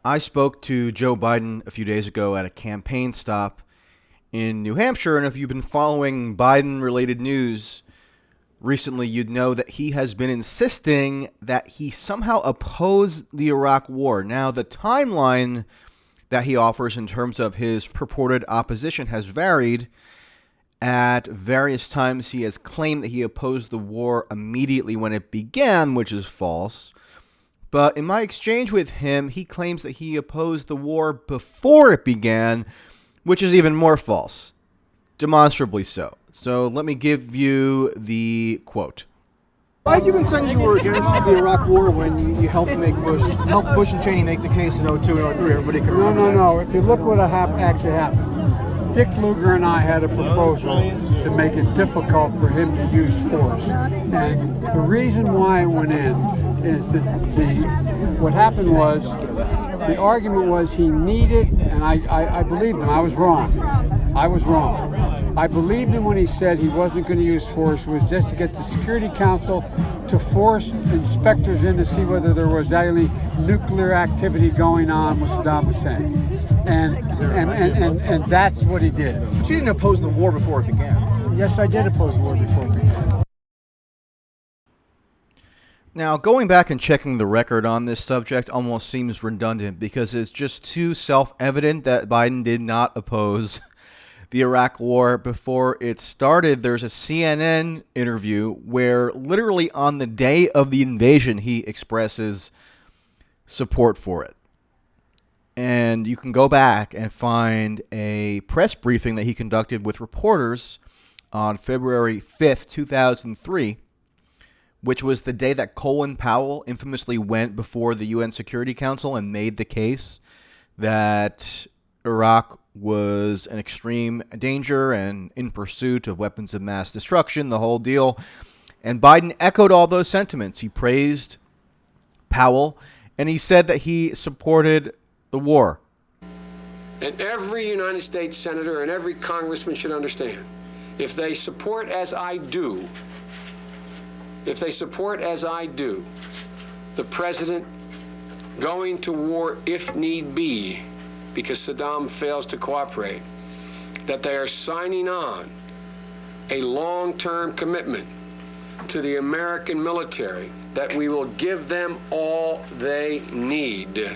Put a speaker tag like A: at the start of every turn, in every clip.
A: I spoke to Joe Biden a few days ago at a campaign stop in New Hampshire, and if you've been following Biden-related news recently, you'd know that he has been insisting that he somehow opposed the Iraq War. Now, the timeline that he offers in terms of his purported opposition has varied. At various times, he has claimed that he opposed the war immediately when it began, which is false. But in my exchange with him, he claims that he opposed the war before it began, which is even more false, demonstrably so. So let me give you the quote.
B: Why have you been saying you were against the Iraq War when you helped Bush and Cheney make the case in 02 and 03? Everybody can remember that.
C: No. If you look what actually happened, Dick Lugar and I had a proposal to make it difficult for him to use force. And the reason why it went in is that what happened was, the argument was he needed, and I believed him, I was wrong. I believed him when he said he wasn't going to use force. It was just to get the Security Council to force inspectors in to see whether there was any nuclear activity going on with Saddam Hussein. And that's what he did.
B: But you didn't oppose the war before it began.
C: Yes, I did oppose the war before it began.
A: Now, going back and checking the record on this subject almost seems redundant because it's just too self-evident that Biden did not oppose the Iraq War before it started. There's a CNN interview where literally on the day of the invasion, he expresses support for it. And you can go back and find a press briefing that he conducted with reporters on February 5th, 2003, which was the day that Colin Powell infamously went before the UN Security Council and made the case that Iraq was an extreme danger and in pursuit of weapons of mass destruction, the whole deal. And Biden echoed all those sentiments. He praised Powell, and he said that he supported the war.
D: And every United States senator and every congressman should understand, if they support as I do, the president going to war if need be, because Saddam fails to cooperate, that they are signing on a long-term commitment to the American military, that we will give them all they need.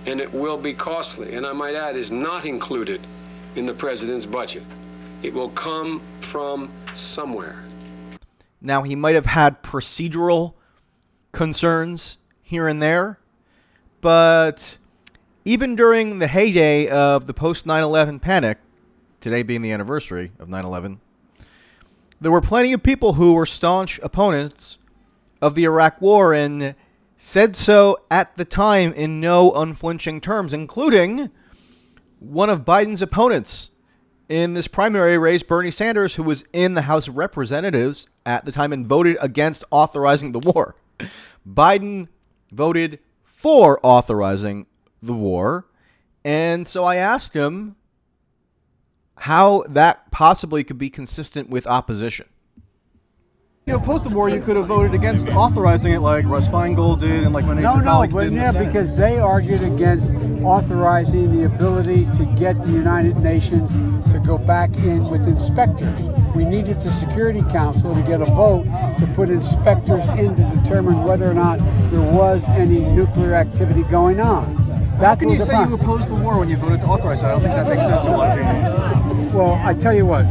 D: And it will be costly, and I might add, is not included in the president's budget. It will come from somewhere.
A: Now, he might have had procedural concerns here and there, but even during the heyday of the post-9/11 panic, today being the anniversary of 9/11, there were plenty of people who were staunch opponents of the Iraq War and said so at the time in no unflinching terms, including one of Biden's opponents in this primary race, Bernie Sanders, who was in the House of Representatives at the time and voted against authorizing the war. Biden voted for authorizing the war, and so I asked him how that possibly could be consistent with opposition.
B: You opposed the war, you could have voted against authorizing it like Russ Feingold did and like my colleagues did.
C: Because they argued against authorizing the ability to get the United Nations to go back in with inspectors. We needed the Security Council to get a vote to put inspectors in to determine whether or not there was any nuclear activity going on.
B: How can you say you opposed the war when you voted to authorize it? I don't think that makes sense to a lot of people.
C: Well, I tell you what,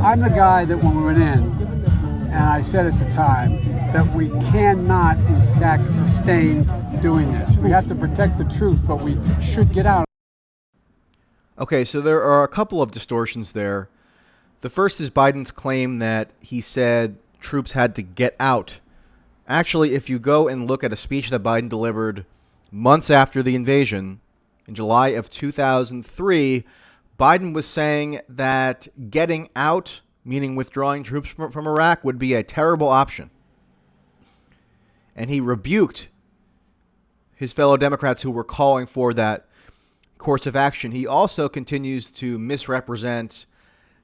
C: I'm the guy that when we went in, and I said at the time that we cannot, in fact, sustain doing this. We have to protect the truth, but we should get out.
A: Okay, so there are a couple of distortions there. The first is Biden's claim that he said troops had to get out. Actually, if you go and look at a speech that Biden delivered months after the invasion, in July of 2003, Biden was saying that getting out, meaning withdrawing troops from Iraq, would be a terrible option. And he rebuked his fellow Democrats who were calling for that course of action. He also continues to misrepresent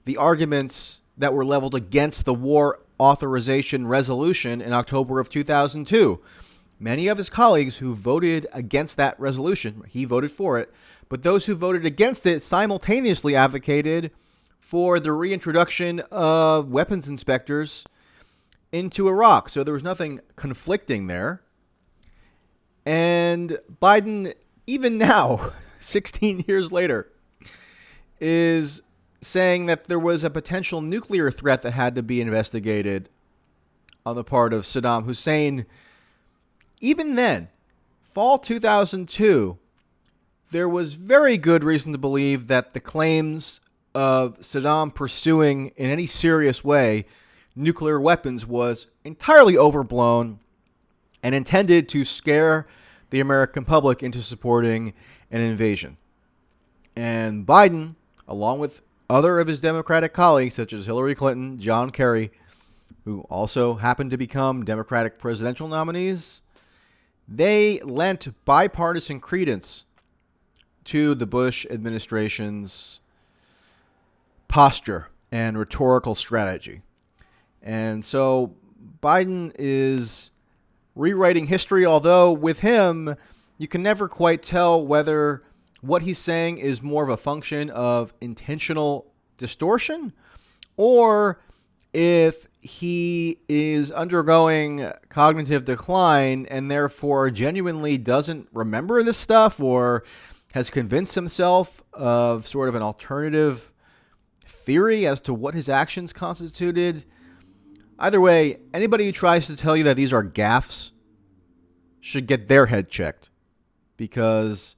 A: the arguments that were leveled against the war authorization resolution in October of 2002. many of his colleagues who voted against that resolution, he voted for it, but those who voted against it simultaneously advocated for the reintroduction of weapons inspectors into Iraq. So there was nothing conflicting there. And Biden, even now, 16 years later, is saying that there was a potential nuclear threat that had to be investigated on the part of Saddam Hussein. Even then, fall 2002, there was very good reason to believe that the claims of Saddam pursuing in any serious way nuclear weapons was entirely overblown and intended to scare the American public into supporting an invasion. And Biden, along with other of his Democratic colleagues, such as Hillary Clinton, John Kerry, who also happened to become Democratic presidential nominees, they lent bipartisan credence to the Bush administration's posture and rhetorical strategy. And so Biden is rewriting history, although with him, you can never quite tell whether what he's saying is more of a function of intentional distortion or if he is undergoing cognitive decline and therefore genuinely doesn't remember this stuff or has convinced himself of sort of an alternative theory as to what his actions constituted. Either way, anybody who tries to tell you that these are gaffes should get their head checked, because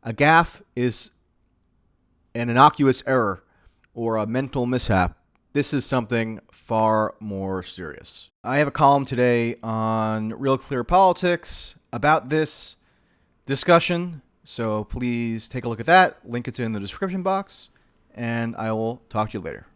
A: a gaffe is an innocuous error or a mental mishap. This is something far more serious. I have a column today on Real Clear Politics about this discussion, so please take a look at that. Link it's in the description box, and I will talk to you later.